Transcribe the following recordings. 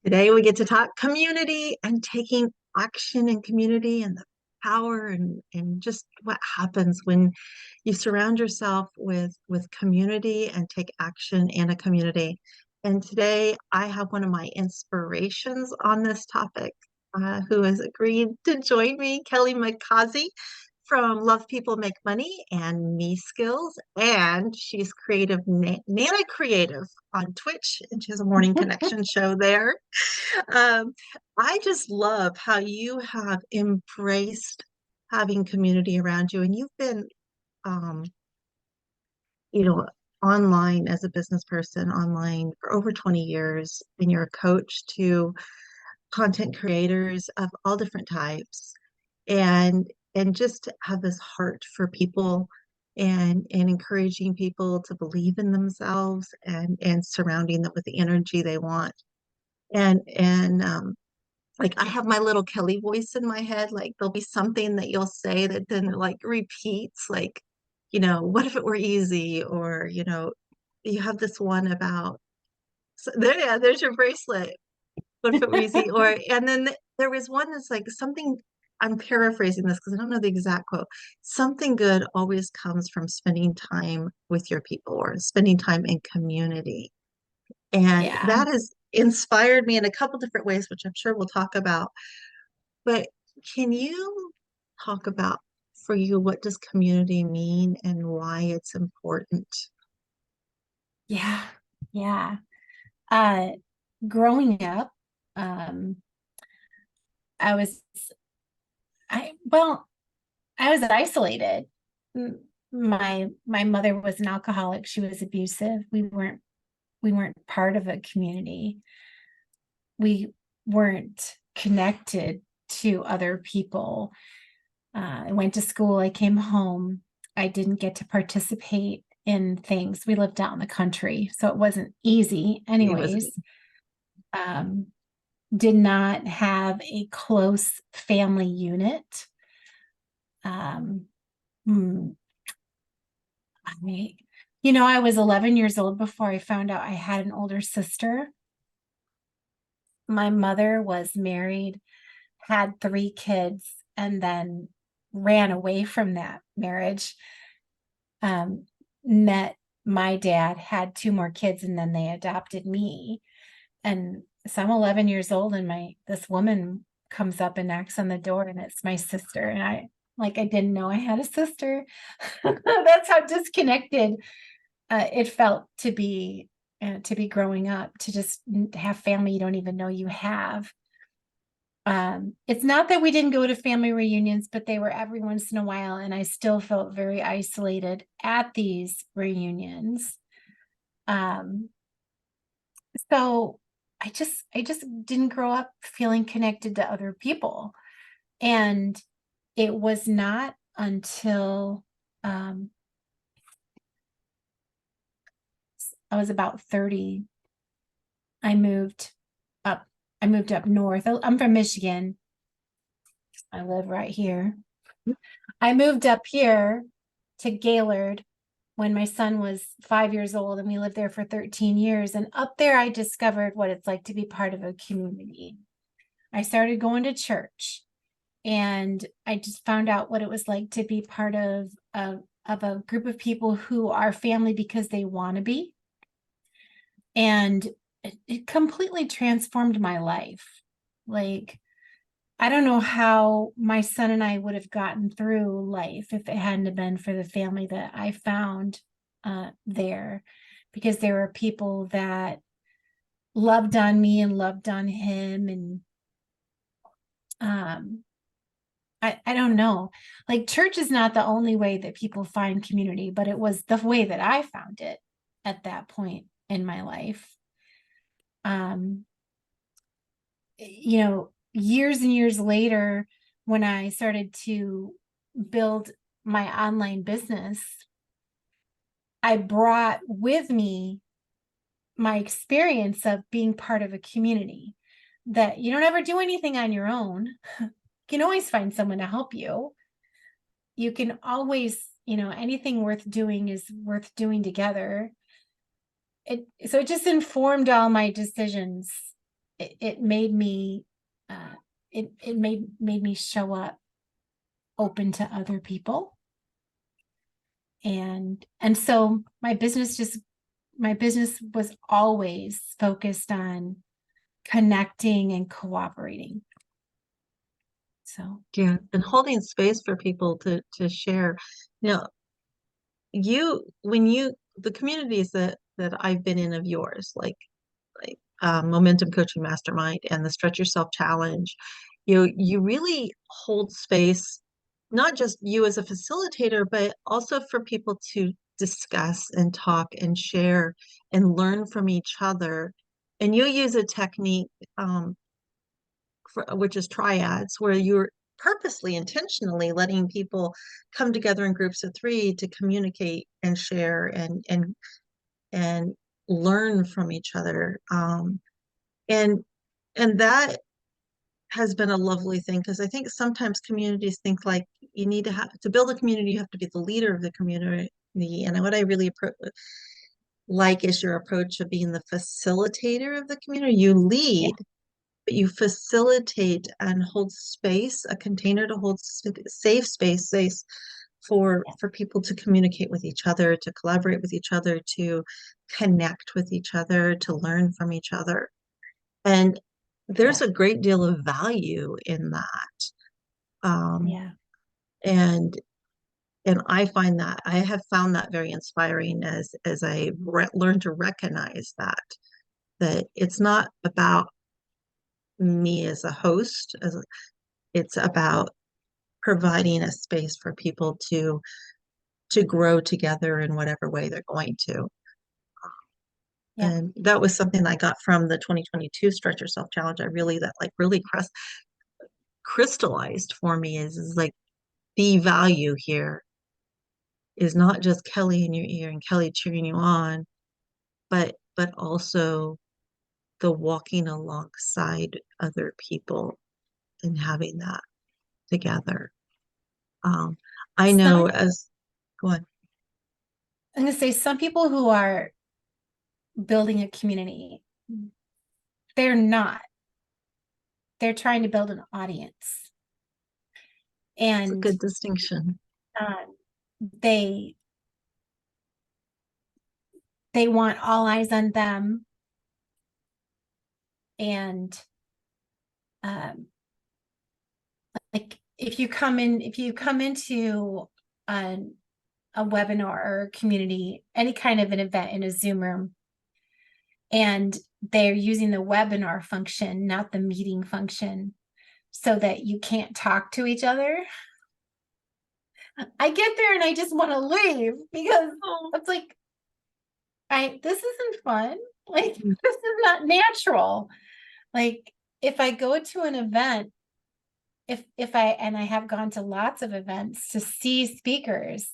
Today we get to talk community and taking action in community and the power and just what happens when you surround yourself with community and take action in a community. And today I have one of my inspirations on this topic, who has agreed to join me, Kelly McCausey from Love People Make Money and Me Skills. And she's creative, NanaCreative on Twitch, and she has a morning connection show there. Um, I just love how you have embraced having community around you, and you've been, um, you know, online as a business person, online for over 20 years, and you're a coach to content creators of all different types, and just to have this heart for people and encouraging people to believe in themselves and surrounding them with the energy they want. And like I have my little Kelly voice in my head. Like there'll be something that you'll say that then like repeats, like, what if it were easy? Or, you have this one about, so there, yeah, there's your bracelet. What if it were easy? Or, and then there was one that's like something, I'm paraphrasing this because I don't know the exact quote. Something good always comes from spending time with your people or spending time in community. And Yeah. that has inspired me in a couple different ways, which I'm sure we'll talk about. But can you talk about for you, what does community mean and why it's important? Yeah. Yeah. Uh, Growing up, um, I was, well, I was isolated. My mother was an alcoholic. She was abusive. We weren't part of a community. We weren't connected to other people. I went to school. I came home. I didn't get to participate in things. We lived out in the country, so it wasn't easy It was, anyways. Um, did not have a close family unit. Um, hmm, I, I was 11 years old before I found out I had an older sister. My mother was married, had 3 kids, and then ran away from that marriage. Met my dad, had 2 more kids, and then they adopted me. And so I'm 11 years old, and this woman comes up and knocks on the door, and it's my sister. And I didn't know I had a sister. That's how disconnected it felt to be growing up, to just have family you don't even know you have. It's not that we didn't go to family reunions, but they were every once in a while, and I still felt very isolated at these reunions. Um, so I just didn't grow up feeling connected to other people. And it was not until I was about 30, I moved up. I moved up north. I'm from Michigan. I live right here. I moved up here to Gaylord when my son was 5 years old, and we lived there for 13 years. And up there, I discovered what it's like to be part of a community. I started going to church, and I just found out what it was like to be part of a group of people who are family because they want to be. And it completely transformed my life. Like, I don't know how my son and I would have gotten through life if it hadn't have been for the family that I found there, because there were people that loved on me and loved on him. And um, I don't know. Like, church is not the only way that people find community, but it was the way that I found it at that point in my life. Um, Years and years later, when I started to build my online business, I brought with me my experience of being part of a community, that you don't ever do anything on your own. You can always find someone to help you. You can always, anything worth doing is worth doing together. So it just informed all my decisions it made me, it made me show up open to other people. And so my business was always focused on connecting and cooperating. So Yeah, and holding space for people to share. Now, the communities that I've been in of yours, like Momentum Coaching Mastermind and the Stretch Yourself Challenge, you really hold space, not just you as a facilitator, but also for people to discuss and talk and share and learn from each other. And you use a technique, which is triads, where you're purposely, intentionally letting people come together in groups of three to communicate and share and learn from each other. And and that has been a lovely thing, because I think sometimes communities think like you need to build a community, you have to be the leader of the community. And what I really like is your approach of being the facilitator of the community. You yeah, lead, but you facilitate and hold space, a container to hold safe space yeah, for people to communicate with each other, to collaborate with each other, to connect with each other, to learn from each other. And yeah, there's a great deal of value in that. Um, yeah, and and I have found that very inspiring as I learn to recognize that it's not about me as a host, it's about providing a space for people to grow together in whatever way they're going to. yeah. And that was something I got from the 2022 Stretch Yourself Challenge. That like really crystallized for me is like the value here is not just Kelly in your ear and Kelly cheering you on, but also the walking alongside other people and having that together. Um, I know Some, as go on. I'm going to say some people who are building a community, they're not. They're trying to build an audience. It's a And good distinction. um, they they want all eyes on them. And um, like if you come into a webinar or community, any kind of an event in a Zoom room, and they're using the webinar function, not the meeting function, so that you can't talk to each other. I get there and I just want to leave because Oh, it's like, this isn't fun. Like, this is not natural. Like, if I go to an event, and I have gone to lots of events to see speakers,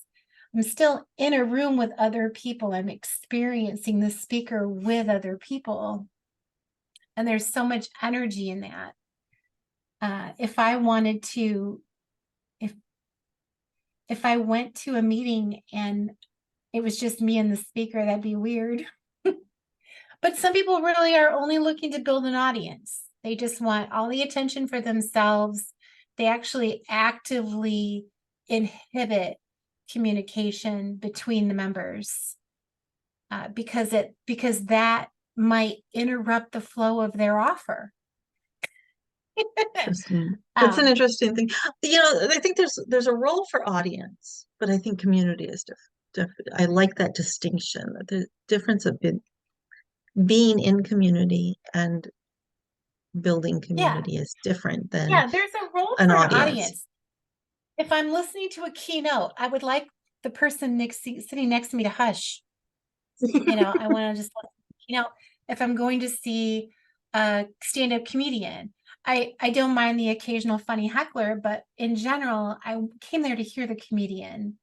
I'm still in a room with other people. I'm experiencing the speaker with other people. And there's so much energy in that. If I wanted to, if if I went to a meeting and it was just me and the speaker, that'd be weird. But some people really are only looking to build an audience. They just want all the attention for themselves. They actually actively inhibit communication between the members, because that might interrupt the flow of their offer. interesting. It's an um, interesting thing. I think there's a role for audience, but I think community is different. I like that distinction, the difference of being in community and building yeah, community is different than yeah. There's a role an for an audience. audience. If I'm listening to a keynote, I would like the person sitting next to me to hush. I want to just, if I'm going to see a stand-up comedian, I don't mind the occasional funny heckler, but in general, I came there to hear the comedian,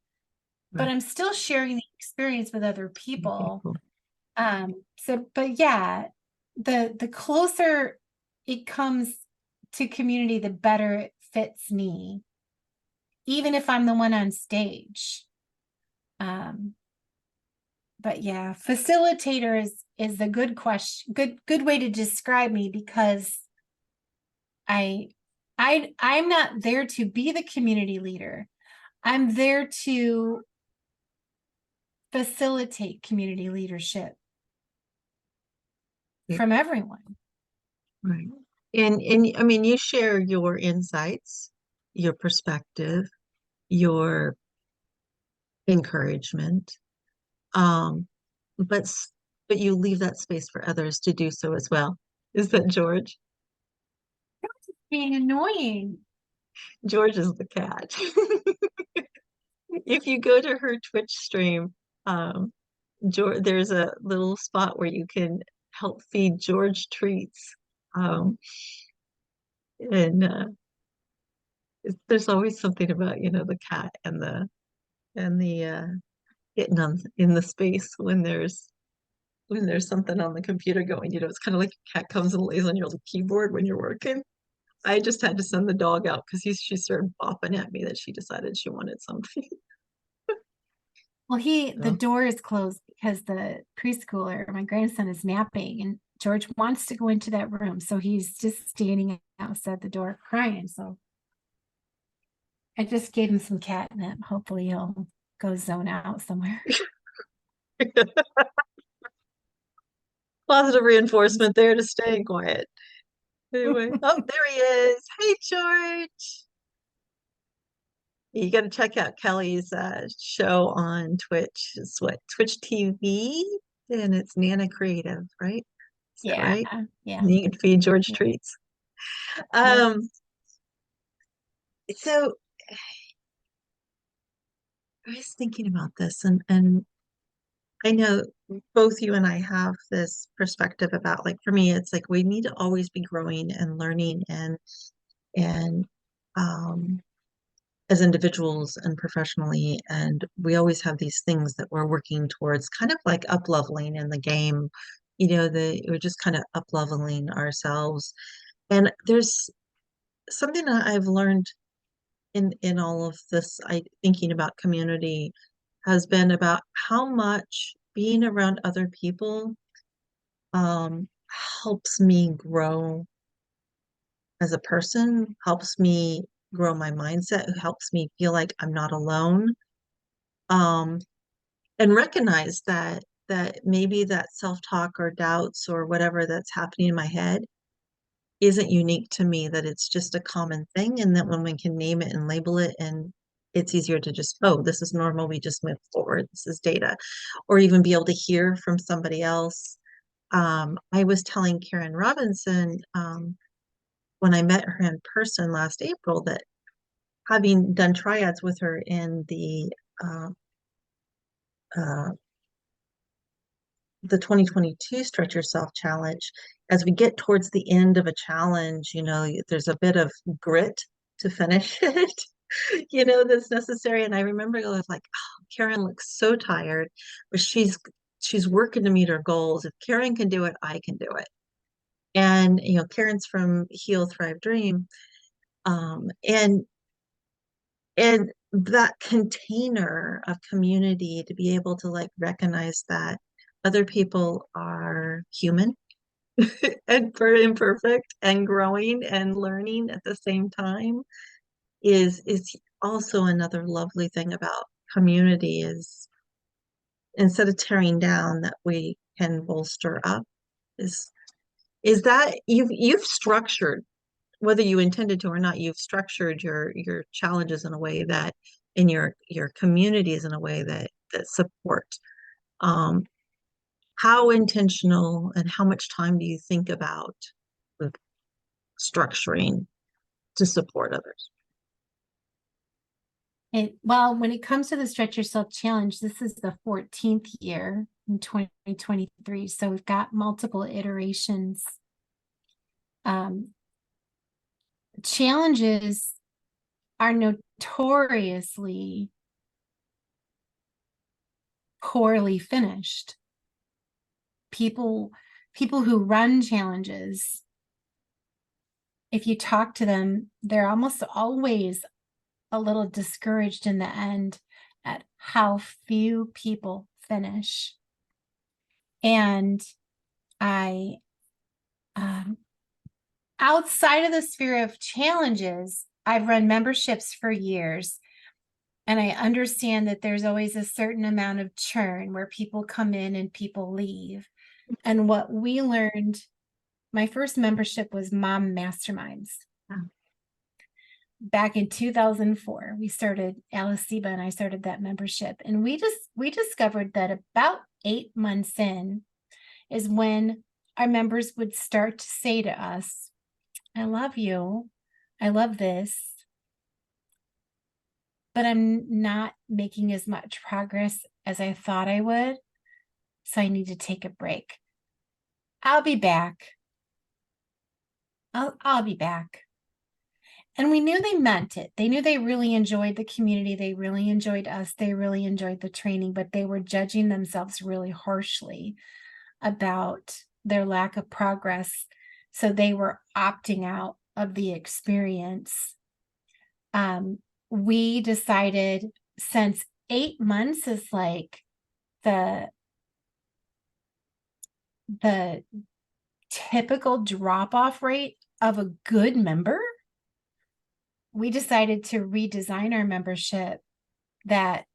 but Right. I'm still sharing the experience with other people. People. But yeah, the closer it comes to community, the better it fits me, even if I'm the one on stage. Um, but yeah, facilitator is a good question, good way to describe me, because I I'm not there to be the community leader. I'm there to facilitate community leadership Yeah, from everyone. right. And I mean, you share your insights, your perspective, your encouragement, um, but but you leave that space for others to do so as well. Is that George? Being annoying. George is the cat. If you go to her Twitch stream, um, George, there's a little spot where you can help feed George treats. Um, and there's always something about, the cat and the getting on in the space when there's something on the computer going. It's kind of like a cat comes and lays on your keyboard when you're working. I just had to send the dog out because she started bopping at me that she decided she wanted something. Well, the So, door is closed because the preschooler, my grandson, is napping, and George wants to go into that room. So he's just standing outside the door crying. So I just gave him some catnip. Hopefully he'll go zone out somewhere. positive reinforcement there to staying quiet. Anyway, oh, there he is. Hey, George. You got to check out Kelly's show on Twitch. It's what, Twitch TV? And it's NanaCreative, right? Is that Yeah, right? yeah, And you can feed George yeah, treats. yeah, Um, so I was thinking about this, and I know both you and I have this perspective about, like, for me, it's like we need to always be growing and learning and um as individuals and professionally, and we always have these things that we're working towards, kind of like up leveling in the game. We're just kind of up leveling ourselves. And there's something that I've learned in all of this, thinking about community, has been about how much being around other people um, helps me grow as a person, helps me grow my mindset, helps me feel like I'm not alone. Um, and recognize that maybe that self-talk or doubts or whatever that's happening in my head isn't unique to me, that it's just a common thing, and that when we can name it and label it, and it's easier to just, oh, this is normal, we just move forward, this is data, or even be able to hear from somebody else. I was telling Karen Robinson, when I met her in person last April, that having done triads with her in uh, uh, the 2022 Stretch Yourself Challenge, as we get towards the end of a challenge, there's a bit of grit to finish it, that's necessary. And I remember I was like, oh, Karen looks so tired, but she's working to meet her goals. If Karen can do it, I can do it. And Karen's from Heal, Thrive, Dream. And that container of community, to be able to, like, recognize that other people are human and imperfect and growing and learning at the same time, is also another lovely thing about community, is instead of tearing down, that we can bolster up. Is that you've structured, whether you intended to or not, you've structured your challenges in a way that, in your communities, in a way that support. Um, how intentional and how much time do you think about with structuring to support others? Well, when it comes to the Stretch Yourself Challenge, this is the 14th year in 2023. So we've got multiple iterations. Challenges are notoriously poorly finished. People who run challenges, if you talk to them, they're almost always a little discouraged in the end at how few people finish. And I, um, outside of the sphere of challenges, I've run memberships for years. And I understand that there's always a certain amount of churn where people come in and people leave. And what we learned, my first membership was Mom Masterminds. Back in 2004, we started, Alice Seba and I started that membership. And we discovered that about 8 months in is when our members would start to say to us, I love you. I love this, but I'm not making as much progress as I thought I would. So I need to take a break. I'll be back. I'll be back. And we knew they meant it. They knew they really enjoyed the community. They really enjoyed us. They really enjoyed the training, but they were judging themselves really harshly about their lack of progress. So they were opting out of the experience. We decided, since 8 months is like the typical drop-off rate of a good member, we decided to redesign our membership that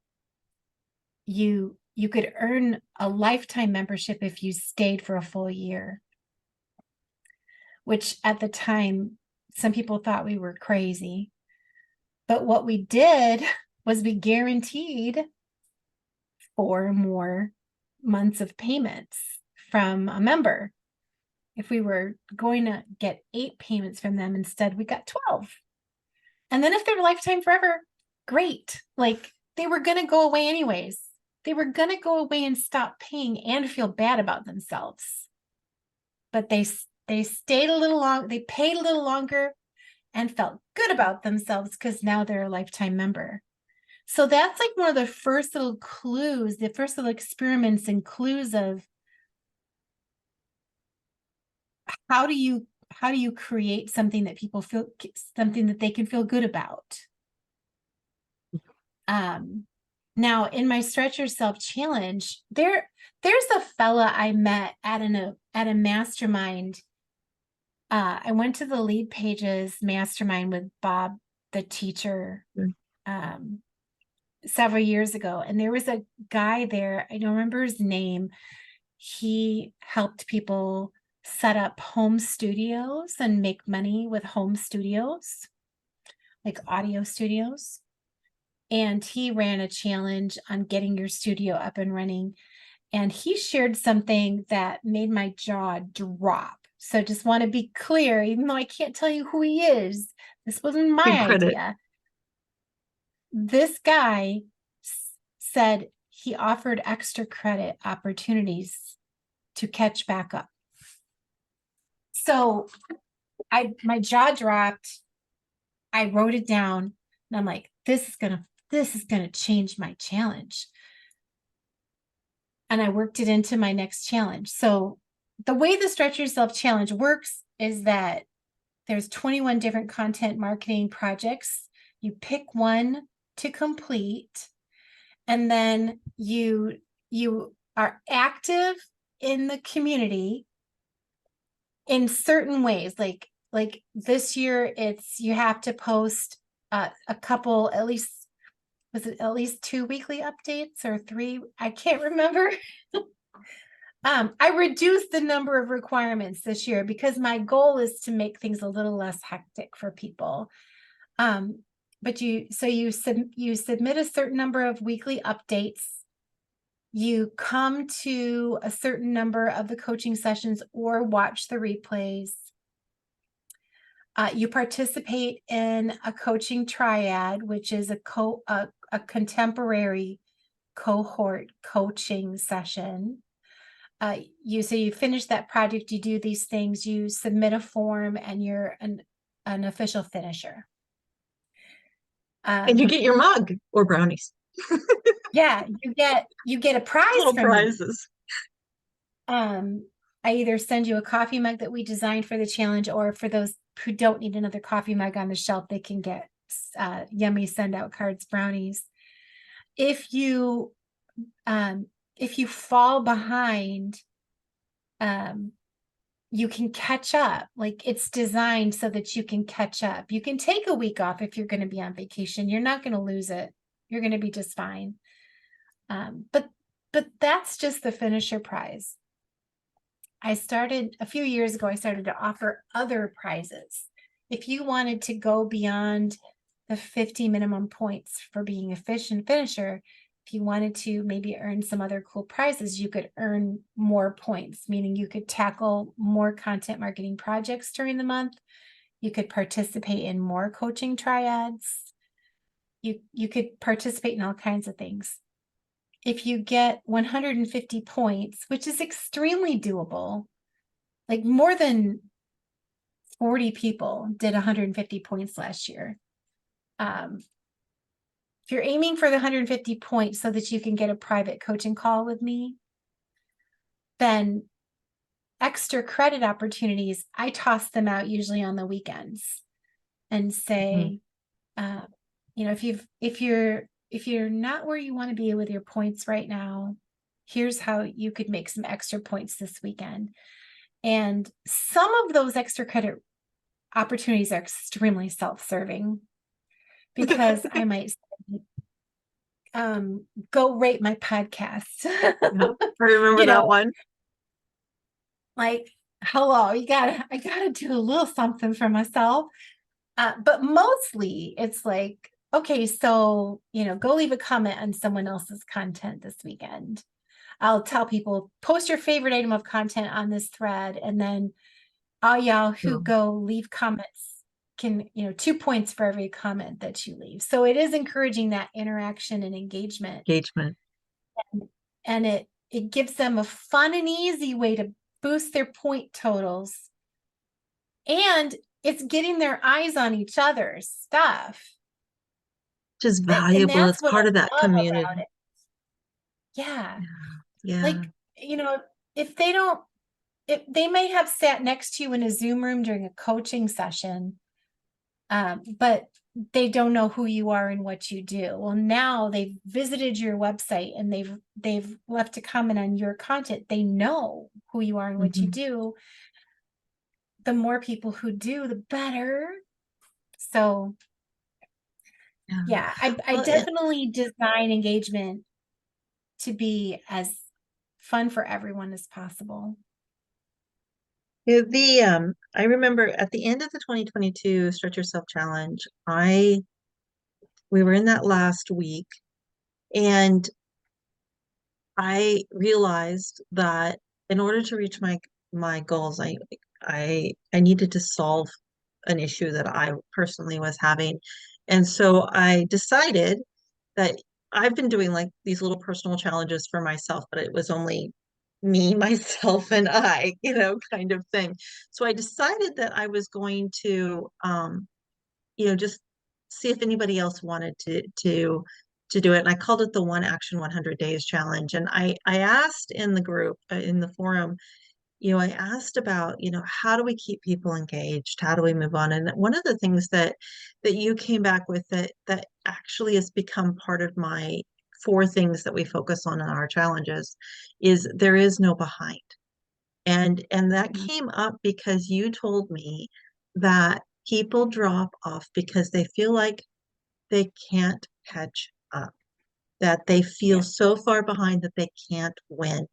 you could earn a lifetime membership if you stayed for a full year, which at the time, some people thought we were crazy. But what we did was we guaranteed 4 more months of payments from a member. If we were going to get 8 payments from them, instead we got 12. And then if they're lifetime forever, great. Like, they were going to go away anyways. They were going to go away and stop paying and feel bad about themselves. But they stayed a little long. They paid a little longer and felt good about themselves because now they're a lifetime member. So that's like one of the first little clues, the first little experiments and clues of how do you create something that people feel, something that they can feel good about. Now in my Stretch Yourself challenge, there's a fella I met at a mastermind. I went to the Lead Pages mastermind with Bob, the teacher, several years ago. And there was a guy there, I don't remember his name. He helped people set up home studios and make money with home studios, like audio studios. And he ran a challenge on getting your studio up and running. And he shared something that made my jaw drop. So just want to be clear, even though I can't tell you who he is, this wasn't my idea. This guy said he offered extra credit opportunities to catch back up. So my jaw dropped. I wrote it down and I'm like, this is gonna change my challenge. And I worked it into my next challenge. So the way the Stretch Yourself challenge works is that there's 21 different content marketing projects. You pick one to complete, and then you are active in the community in certain ways. Like this year, it's you have to post a couple, at least, was it at least 2 weekly updates or 3? I can't remember. I reduced the number of requirements this year because my goal is to make things a little less hectic for people. But you submit a certain number of weekly updates. You come to a certain number of the coaching sessions or watch the replays. You participate in a coaching triad, which is a contemporary cohort coaching session. You finish that project, you do these things, you submit a form, and you're an official finisher. And you get your mug or brownies. Yeah, you get a prize. Little from prizes. me. I either send you a coffee mug that we designed for the challenge, or for those who don't need another coffee mug on the shelf, they can get yummy send out cards, brownies. If you fall behind you can catch up. Like, it's designed so that you can catch up. You can take a week off if you're going to be on vacation. You're not going to lose it. You're going to be just fine. But that's just the finisher prize. A few years ago, I started to offer other prizes. If you wanted to go beyond the 50 minimum points for being a finisher, if you wanted to maybe earn some other cool prizes, you could earn more points, meaning you could tackle more content marketing projects during the month. You could participate in more coaching triads. You could participate in all kinds of things. If you get 150 points, which is extremely doable, like more than 40 people did 150 points last year. If you're aiming for the 150 points so that you can get a private coaching call with me, then extra credit opportunities, I toss them out usually on the weekends and say, if you're not where you want to be with your points right now, here's how you could make some extra points this weekend. And some of those extra credit opportunities are extremely self-serving, because I might say, go rate my podcast. I remember that one. Like, hello, I gotta do a little something for myself. But mostly it's like, okay, so, go leave a comment on someone else's content this weekend. I'll tell people, post your favorite item of content on this thread, and then all y'all who go leave comments can, 2 points for every comment that you leave. So it is encouraging that interaction and engagement. And it gives them a fun and easy way to boost their point totals. And it's getting their eyes on each other's stuff. Just valuable. It's part of that community. Yeah. Yeah. Like, if they may have sat next to you in a Zoom room during a coaching session, but they don't know who you are and what you do. Well, now they've visited your website and they've left a comment on your content. They know who you are and what you do. The more people who do, the better. So yeah, I definitely design engagement to be as fun for everyone as possible. I remember at the end of the 2022 Stretch Yourself Challenge, we were in that last week, and I realized that in order to reach my goals, I needed to solve an issue that I personally was having. And so I decided that I've been doing like these little personal challenges for myself, but it was only me, myself, and I, kind of thing. So I decided that I was going to, just see if anybody else wanted to do it. And I called it the One Action 100 Days Challenge. And I asked in the group, in the forum, I asked about, how do we keep people engaged? How do we move on? And one of the things that you came back with that actually has become part of my 4 things that we focus on in our challenges is there is no behind. And that came up because you told me that people drop off because they feel like they can't catch up, that they feel so far behind that they can't win,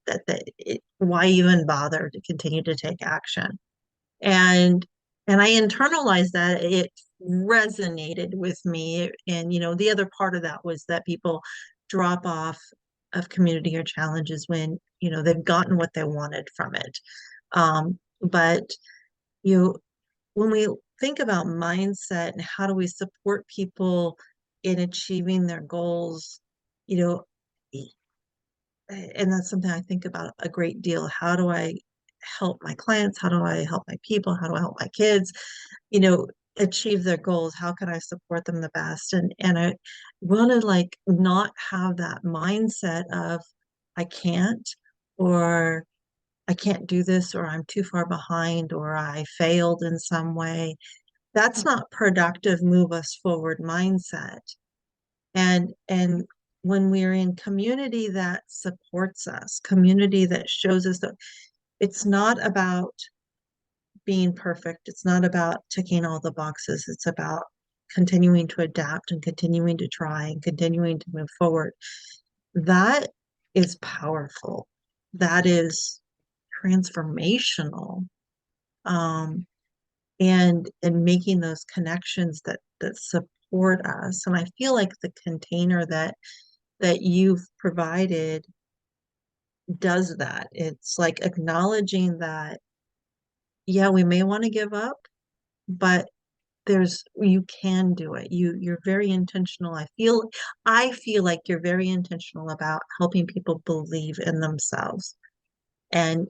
why even bother to continue to take action? And I internalized that. It resonated with me. And, the other part of that was that people drop off of community or challenges when, they've gotten what they wanted from it. But, when we think about mindset and how do we support people in achieving their goals, and that's something I think about a great deal. How do I help my clients? How do I help my people? How do I help my kids, achieve their goals? How can I support them the best? And I want to like not have that mindset of I can't, or I can't do this, or I'm too far behind, or I failed in some way. That's not productive, move us forward mindset. And when we're in community that supports us, community that shows us that it's not about being perfect. It's not about ticking all the boxes. It's about continuing to adapt and continuing to try and continuing to move forward. That is powerful. That is transformational. Um, and making those connections that support us. And I feel like the container that you've provided does that. It's like acknowledging that, yeah, we may want to give up, but you can do it. You're very intentional. I feel like you're very intentional about helping people believe in themselves and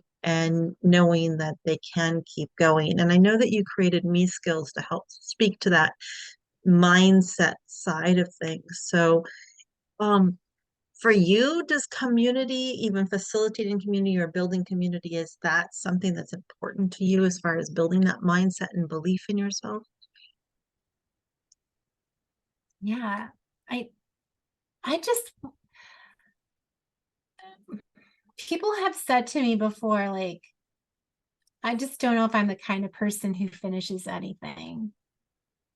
knowing that they can keep going. And I know that you created me skills to help speak to that mindset side of things. So, um, for you, does community, even facilitating community or building community, is that something that's important to you as far as building that mindset and belief in yourself? Yeah. I I just people have said to me before, like, I just don't know if I'm the kind of person who finishes anything.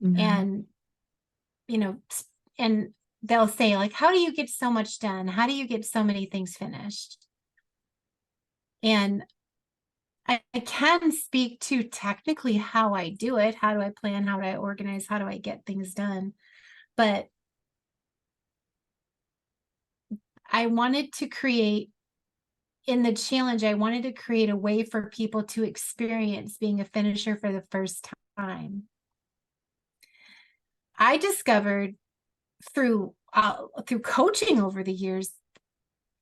Mhm. And, you know, and they'll say, like, how do you get so much done? How do you get so many things finished? And I can speak to technically how I do it. How do I plan? How do I organize? How do I get things done? But I wanted to create in the challenge, I wanted to create a way for people to experience being a finisher for the first time. I discovered through coaching over the years,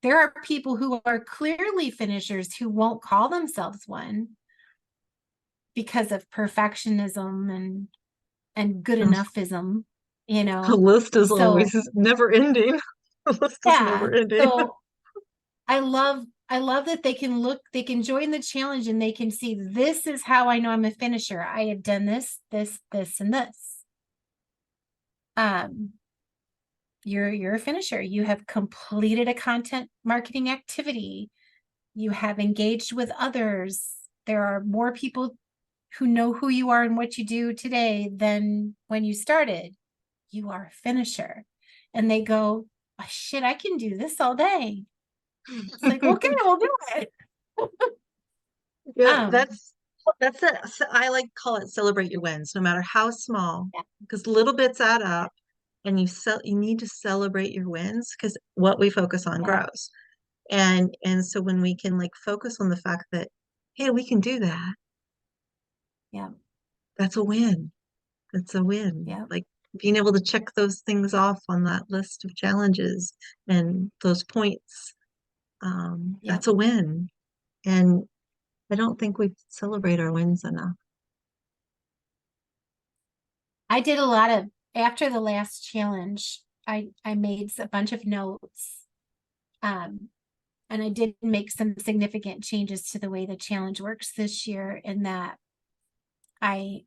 there are people who are clearly finishers who won't call themselves one because of perfectionism and good enoughism, you The know. list is So always never ending. The list is yeah, never ending. so I love that they can join the challenge and they can see this is how I know I'm a finisher. I have done this, and this. Um, you're a finisher. You have completed a content marketing activity. You have engaged with others. There are more people who know who you are and what you do today than when you started. You are a finisher. And they go, oh, shit, I can do this all day. It's like, okay, we'll do it. Yeah, Um, that's it. I like call it celebrate your wins, no matter how small, yeah, because little bits add up, and you need to celebrate your wins because what we focus on yeah, grows. And so when we can like focus on the fact that, hey, we can do that, yeah, that's a win. That's a win. yeah, Like being able to check those things off on that list of challenges and those points, yeah. that's a win. And I don't think we celebrate our wins enough. I did a lot of after the last challenge, I made a bunch of notes. Um, and I did make some significant changes to the way the challenge works this year in that I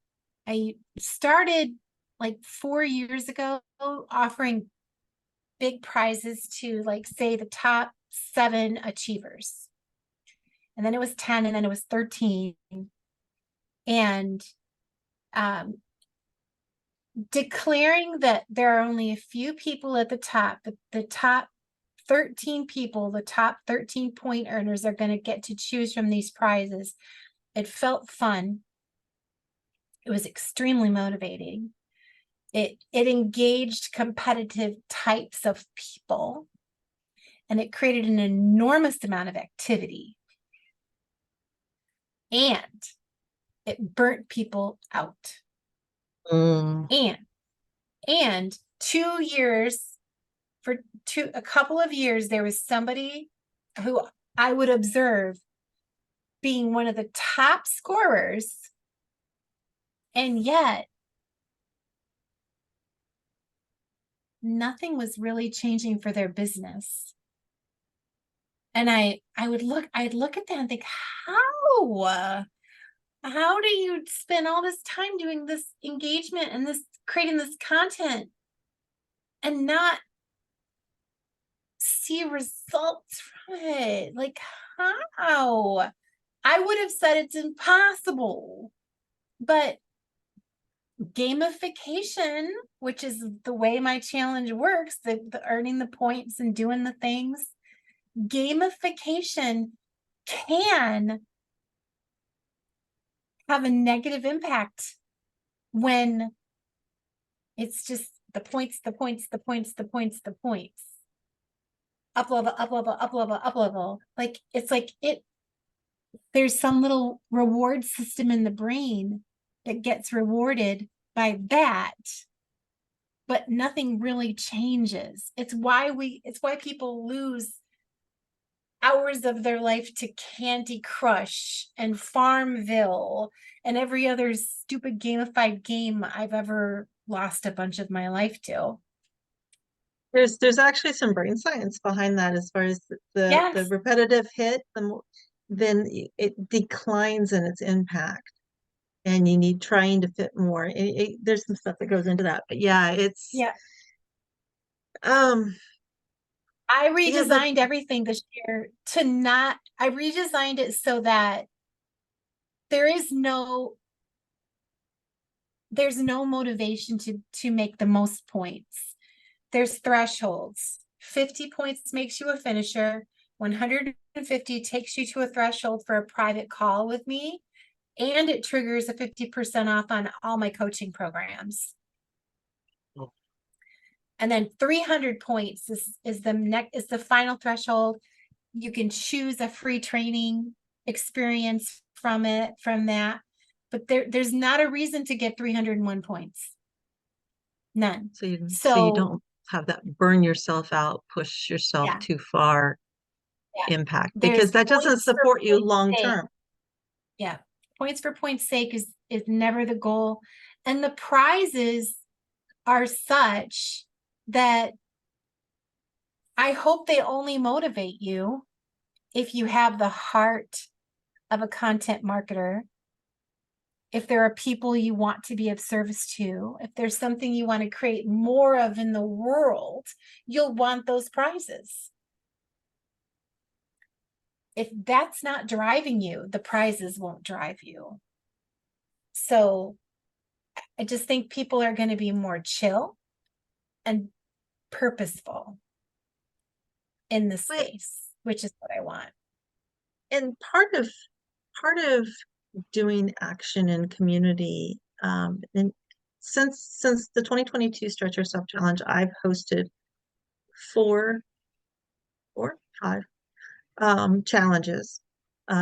I started like 4 years ago offering big prizes to like say the top 7 achievers. And then it was 10 and then it was 13. And um, declaring that there are only a few people at the top, the top 13 people, the top 13 point earners are going to get to choose from these prizes. It felt fun. It was extremely motivating. It engaged competitive types of people and it created an enormous amount of activity and it burnt people out. Mm. And 2 years for a couple of years there was somebody who I would observe being one of the top scorers and yet nothing was really changing for their business. And I'd look at that and think, how do you spend all this time doing this engagement and this creating this content and not see results from it? Like, how? I would have said it's impossible, but gamification, which is the way my challenge works, the earning the points and doing the things, gamification can have a negative impact when it's just the points, the points, the points, the points, the points. Up level, up level, up level, up level. Like it's like there's some little reward system in the brain that gets rewarded by that, but nothing really changes. It's why people lose hours of their life to Candy Crush and Farmville and every other stupid gamified game I've ever lost a bunch of my life to. There's actually some brain science behind that as far as the Yes. repetitive hit, then it declines in its impact, and you need trying to fit more. There's some stuff that goes into that, but yeah, it's Yeah. um I yeah, but redesigned everything this year to not, I redesigned it so that there is no, there's no motivation to make the most points. There's thresholds. 50 points makes you a finisher. 150 takes you to a threshold for a private call with me, and it triggers a 50% off on all my coaching programs. And then 300 points is the final threshold. You can choose a free training experience from that. But there's not a reason to get 301 points. None. so you So don't have that burn yourself out, push yourself yeah, too far yeah. impact, because There's that doesn't points for support you points long sake. term. Yeah. Points for points sake is never the goal. And the prizes are such that I hope they only motivate you if you have the heart of a content marketer, if there are people you want to be of service to, if there's something you want to create more of in the world, you'll want those prizes. If that's not driving you, the prizes won't drive you. So I just think people are going to be more chill and purposeful in the But space, which is what I want. and part of doing action in community, and since the 2022 Stretch Yourself Challenge, I've hosted four or five challenges,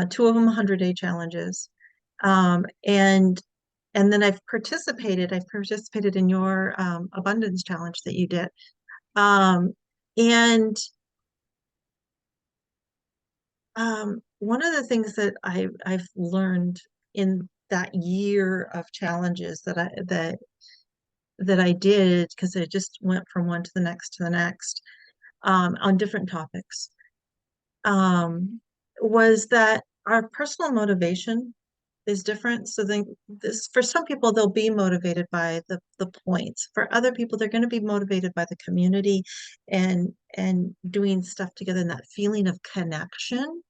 two of them 100-day challenges, and then I've participated in your abundance challenge that you did, um, and one of the things that I've learned in that year of challenges that I did, because I just went from one to the next, on different topics, was that our personal motivation is different. So then this, for some people, they'll be motivated by the points. For other people, they're going to be motivated by the community and doing stuff together, and that feeling of connection,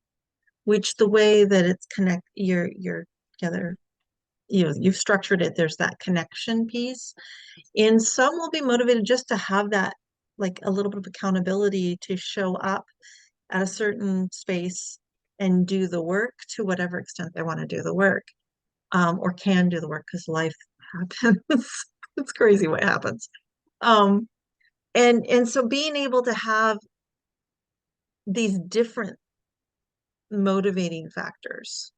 which the way that it's you're together, you've structured it, there's that connection piece. And some will be motivated just to have that, like a little bit of accountability to show up at a certain space and do the work to whatever extent they want to do the work, or can do the work, because life happens. It's crazy what happens. Um, and so being able to have these different motivating factors,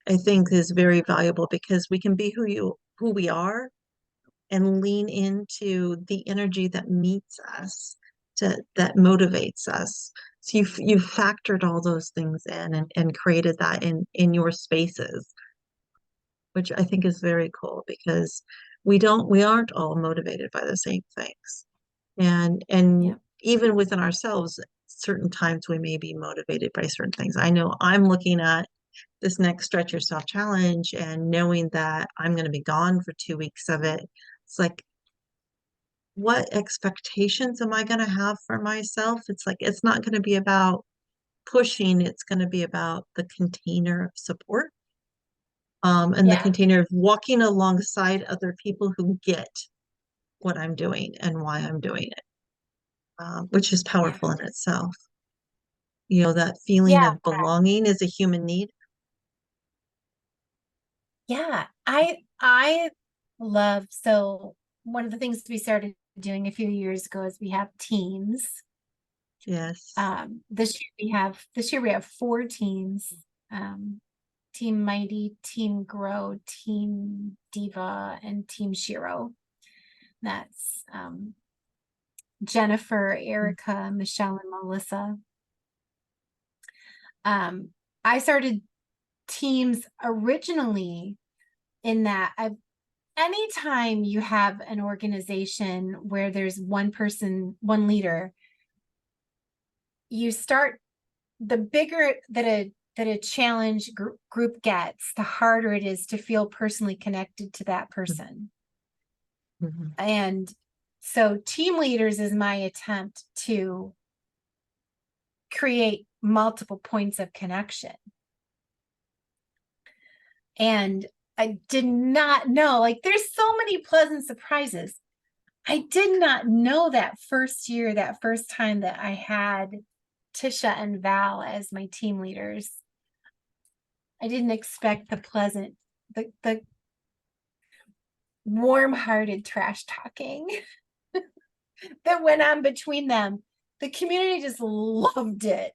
I think, is very valuable, because we can be who we are and lean into the energy that meets us, that motivates us. So you've factored all those things in, and created that in your spaces, which I think is very cool, because we aren't all motivated by the same things. And Yeah. even within ourselves, certain times we may be motivated by certain things. I know I'm looking at this next Stretch Yourself challenge, and knowing that I'm going to be gone for 2 weeks of it, it's like, what expectations am I going to have for myself? It's like, it's not going to be about pushing, it's going to be about the container of support, and the Yeah. container of walking alongside other people who get what I'm doing and why I'm doing it, which is Yeah. powerful in itself. That feeling Yeah. of belonging is a human need. Yeah. I love, so one of the things we started doing a few years ago is we have teams. Yes. This year we have 4 teams. Team Mighty, Team Grow, Team Diva, and Team Shiro. That's Jennifer, Erica, Michelle, and Melissa. I started teams originally in that anytime you have an organization where there's one person, one leader, you start, the bigger that a challenge group gets, the harder it is to feel personally connected to that person. Mm-hmm. And so team leaders is my attempt to create multiple points of connection. And I did not know, like, there's so many pleasant surprises. I did not know that first year, that first time that I had Tisha and Val as my team leaders. I didn't expect the warm-hearted trash talking that went on between them. The community just loved it.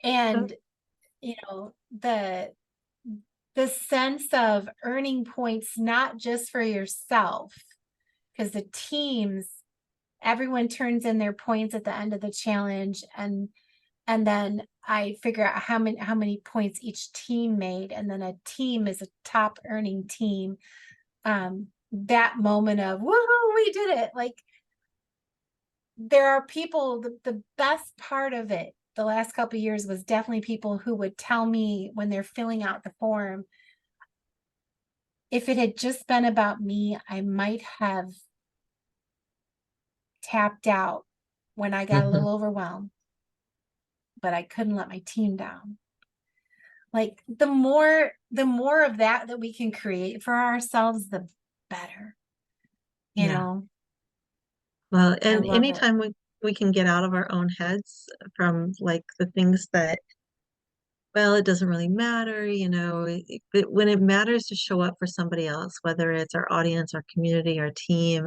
And, the sense of earning points, not just for yourself, because the teams, everyone turns in their points at the end of the challenge, and then I figure out how many points each team made, and then a team is a top earning team. That moment of woohoo, we did it! Like, there are people, the best part of it the last couple of years was definitely people who would tell me when they're filling out the form, if it had just been about me, I might have tapped out when I got a little overwhelmed, but I couldn't let my team down. Like, the more of that we can create for ourselves, the better. Yeah. Well, I And love it. anytime we can get out of our own heads from like the things that, well, it doesn't really matter, when it matters to show up for somebody else, whether it's our audience, our community, our team,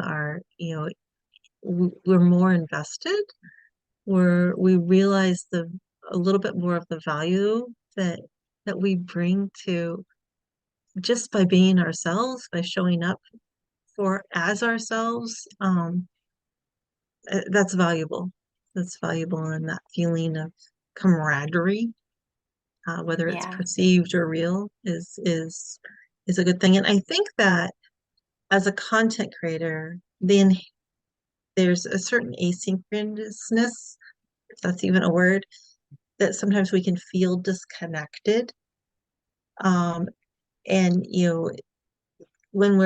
we're more invested, we realize a little bit more of the value that we bring to just by being ourselves, by showing up for as ourselves. That's valuable. That's valuable, and that feeling of camaraderie, whether it's Yeah. perceived or real, is a good thing. And I think that as a content creator, then there's a certain asynchronousness, if that's even a word, that sometimes we can feel disconnected. Um, and when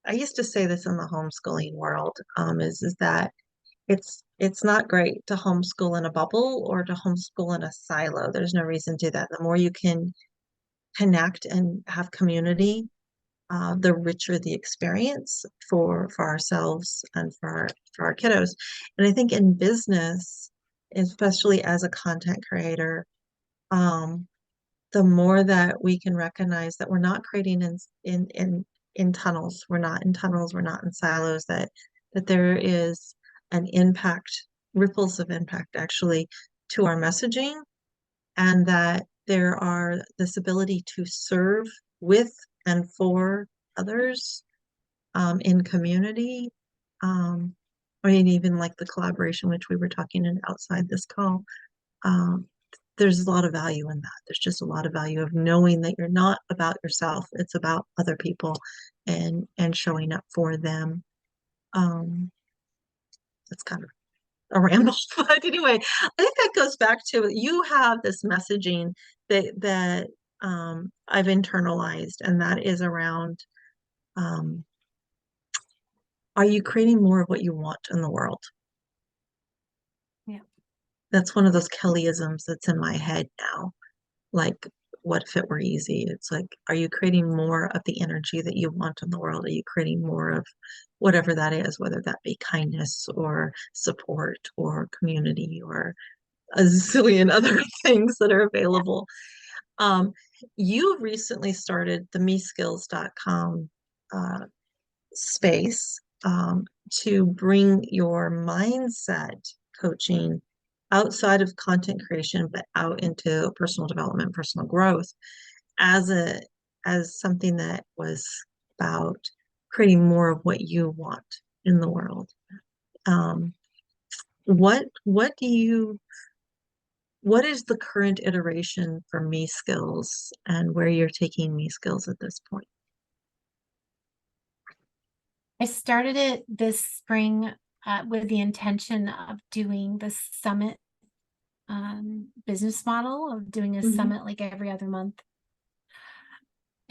I used to say this in the homeschooling world, is that it's not great to homeschool in a bubble or to homeschool in a silo. There's no reason to do that. The more you can connect and have community, the richer the experience for ourselves and for our kiddos. And I think in business, especially as a content creator, um, the more that we can recognize that we're not creating in tunnels, we're not in tunnels, we're not in silos, that there is an impact, ripples of impact actually to our messaging, and that there are this ability to serve with and for others, in community, um, or even like the collaboration which we were talking in outside this call. um, there's a lot of value in that. There's just a lot of value of knowing that you're not about yourself, it's about other people, and showing up for them. That's kind of a ramble, but anyway, I think that goes back to, you have this messaging that I've internalized, and that is around, um, are you creating more of what you want in the world? Yeah. That's one of those Kellyisms that's in my head now. Like, what if it were easy? It's like, are you creating more of the energy that you want in the world? Are you creating more of whatever that is, whether that be kindness or support or community or a zillion other things that are available? Um, you recently started the meskills.com uh, space to bring your mindset coaching outside of content creation, but out into personal development, personal growth as a as something that was about creating more of what you want in the world. Um, what do you what is the current iteration for me skills and where you're taking me skills at this point? I started it this spring with the intention of doing the summit business model of doing a Mhm. summit like every other month.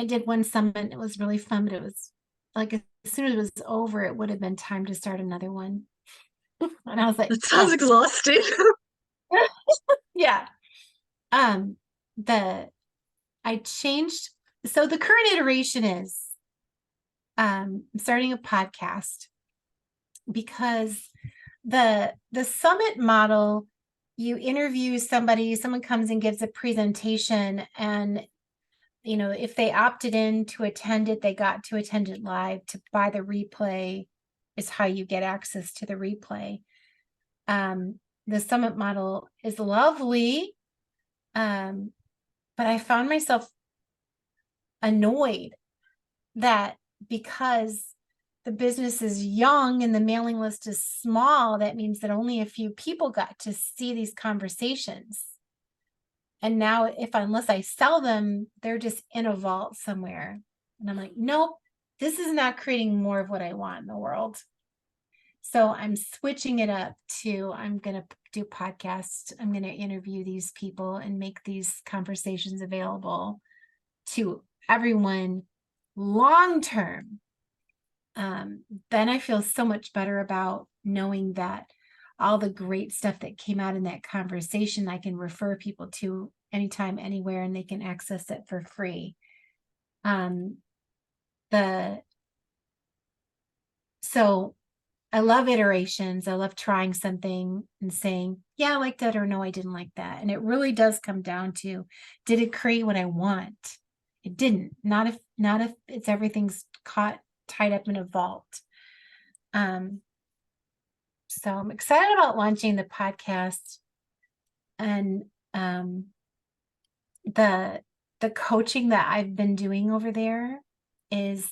I did one summit. It was really fun, but it was like as soon as it was over, it would have been time to start another one. And I was like, That sounds oh, exhausting. yeah. Um, the I changed. So the current iteration is I'm starting a podcast because the summit model, you interview somebody, someone comes and gives a presentation, and if they opted in to attend it, they got to attend it live. To buy the replay is how you get access to the replay. The summit model is lovely, but I found myself annoyed that because the business is young and the mailing list is small, that means that only a few people got to see these conversations. And now, unless I sell them, they're just in a vault somewhere. And I'm like, nope, this is not creating more of what I want in the world. So I'm switching it up to I'm going to do podcasts. I'm going to interview these people and make these conversations available to everyone long term. Then I feel so much better about knowing that all the great stuff that came out in that conversation, I can refer people to anytime, anywhere, and they can access it for free. Um, the so I love iterations. I love trying something and saying, yeah, I liked that, or no, I didn't like that. And it really does come down to, did it create what I want? It didn't. Not if it's everything's tied up in a vault. So I'm excited about launching the podcast, and the the coaching that I've been doing over there is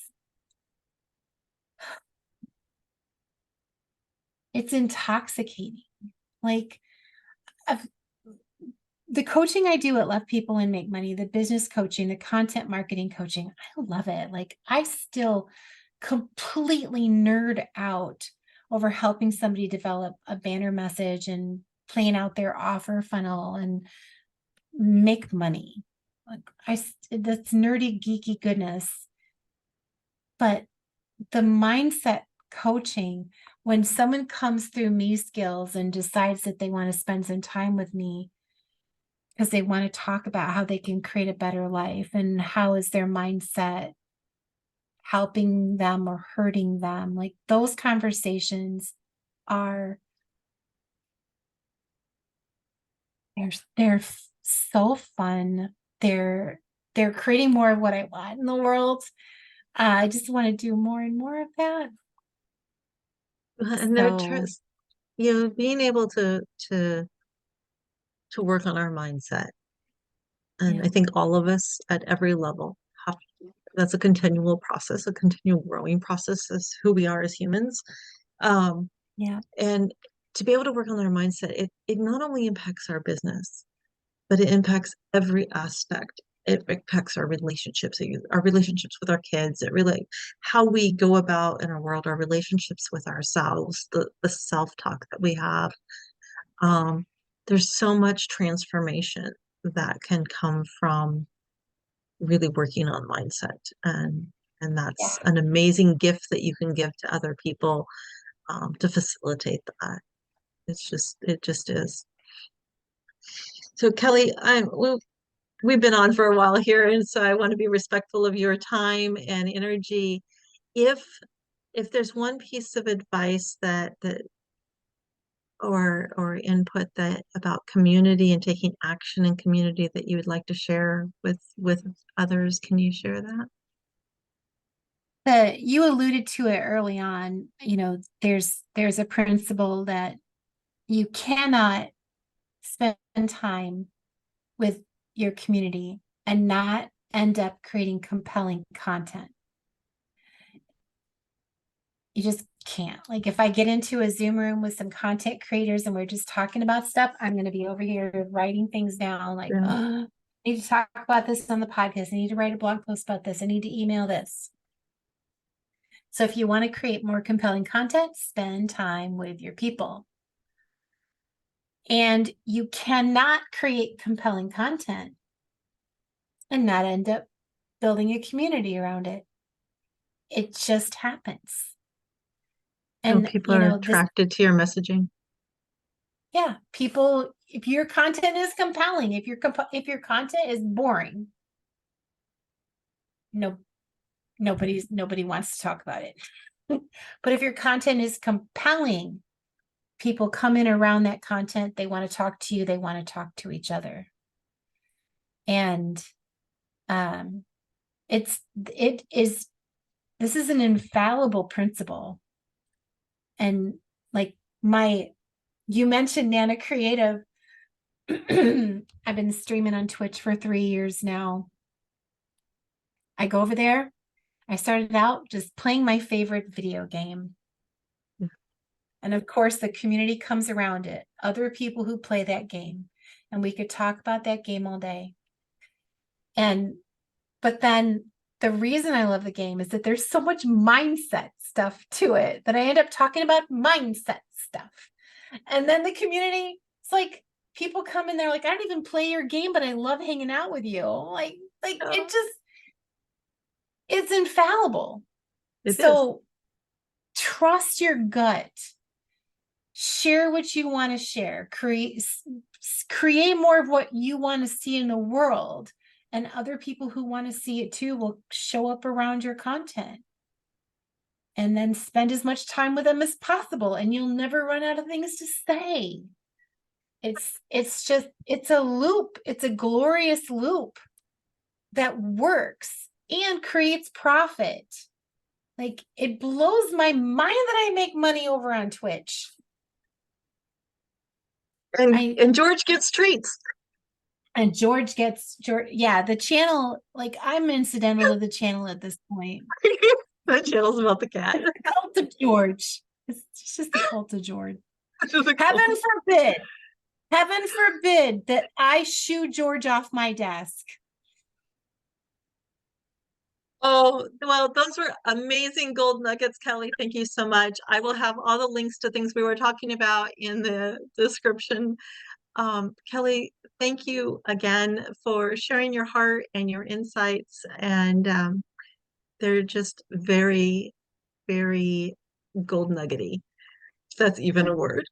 it's intoxicating. Like I've, the coaching I do at Love People and Make Money, the business coaching, the content marketing coaching, I love it. Like I still completely nerd out over helping somebody develop a banner message and playing out their offer funnel and make money. Like that's nerdy, geeky goodness. But the mindset coaching, when someone comes through me skills and decides that they want to spend some time with me because they want to talk about how they can create a better life and how is their mindset helping them or hurting them, like those conversations are they're so fun. They're creating more of what I want in the world. I just want to do more and more of that. And they're So just, being able to work on our mindset. And yeah, I think all of us at every level have that's a continual process, a continual growing process as who we are as humans. Um, yeah, and to be able to work on our mindset, it not only impacts our business, but it impacts every aspect. It impacts our relationships with our kids. It really how we go about in our world, our relationships with ourselves, the self-talk that we have. Um, there's so much transformation that can come from really working on mindset, and yeah. that's an amazing gift that you can give to other people to facilitate that. It just is. So Kelly, we've been on for a while here, and so I want to be respectful of your time and energy. If if there's one piece of advice that or input that about community and taking action in community that you would like to share with others, can you share that? You alluded to it early on. There's a principle that you cannot spend time with your community and not end up creating compelling content. You just can't. Like, if I get into a Zoom room with some content creators and we're just talking about stuff, I'm going to be over here writing things down like, Yeah. oh, I need to talk about this on the podcast. I need to write a blog post about this. I need to email this. So if you want to create more compelling content, spend time with your people. And you cannot create compelling content and not end up building a community around it. It just happens. So And, people are this, attracted to your messaging. yeah, people, if your content is compelling, if your content is boring, no, nobody wants to talk about it. But if your content is compelling, people come in around that content. They want to talk to you. They want to talk to each other. And it is this is an infallible principle. And like you mentioned NanaCreative. I've been streaming on Twitch for 3 years now. I go over there. I started out just playing my favorite video game. And of course, the community comes around it, other people who play that game. And we could talk about that game all day. But then the reason I love the game is that there's so much mindset stuff to it that I end up talking about mindset stuff. And then the community, it's like people come in there like, I don't even play your game, but I love hanging out with you. Oh, It's infallible. it is. So trust your gut. Share what you want to share. Create more of what you want to see in the world. And other people who want to see it too will show up around your content. And then spend as much time with them as possible, and you'll never run out of things to say. It's a loop. It's a glorious loop that works and creates profit. Like, it blows my mind that I make money over on Twitch. And George gets treats. And George, yeah, the channel, like, I'm incidental to the channel at this point. That channel's about the cat. It's the cult of George. It's just the cult of George. Heaven Heaven forbid that I shoo George off my desk. Oh, well, those were amazing gold nuggets, Kelly. Thank you so much. I will have all the links to things we were talking about in the description. Kelly, thank you again for sharing your heart and your insights. And they're just very, very gold nuggety. If that's even a word.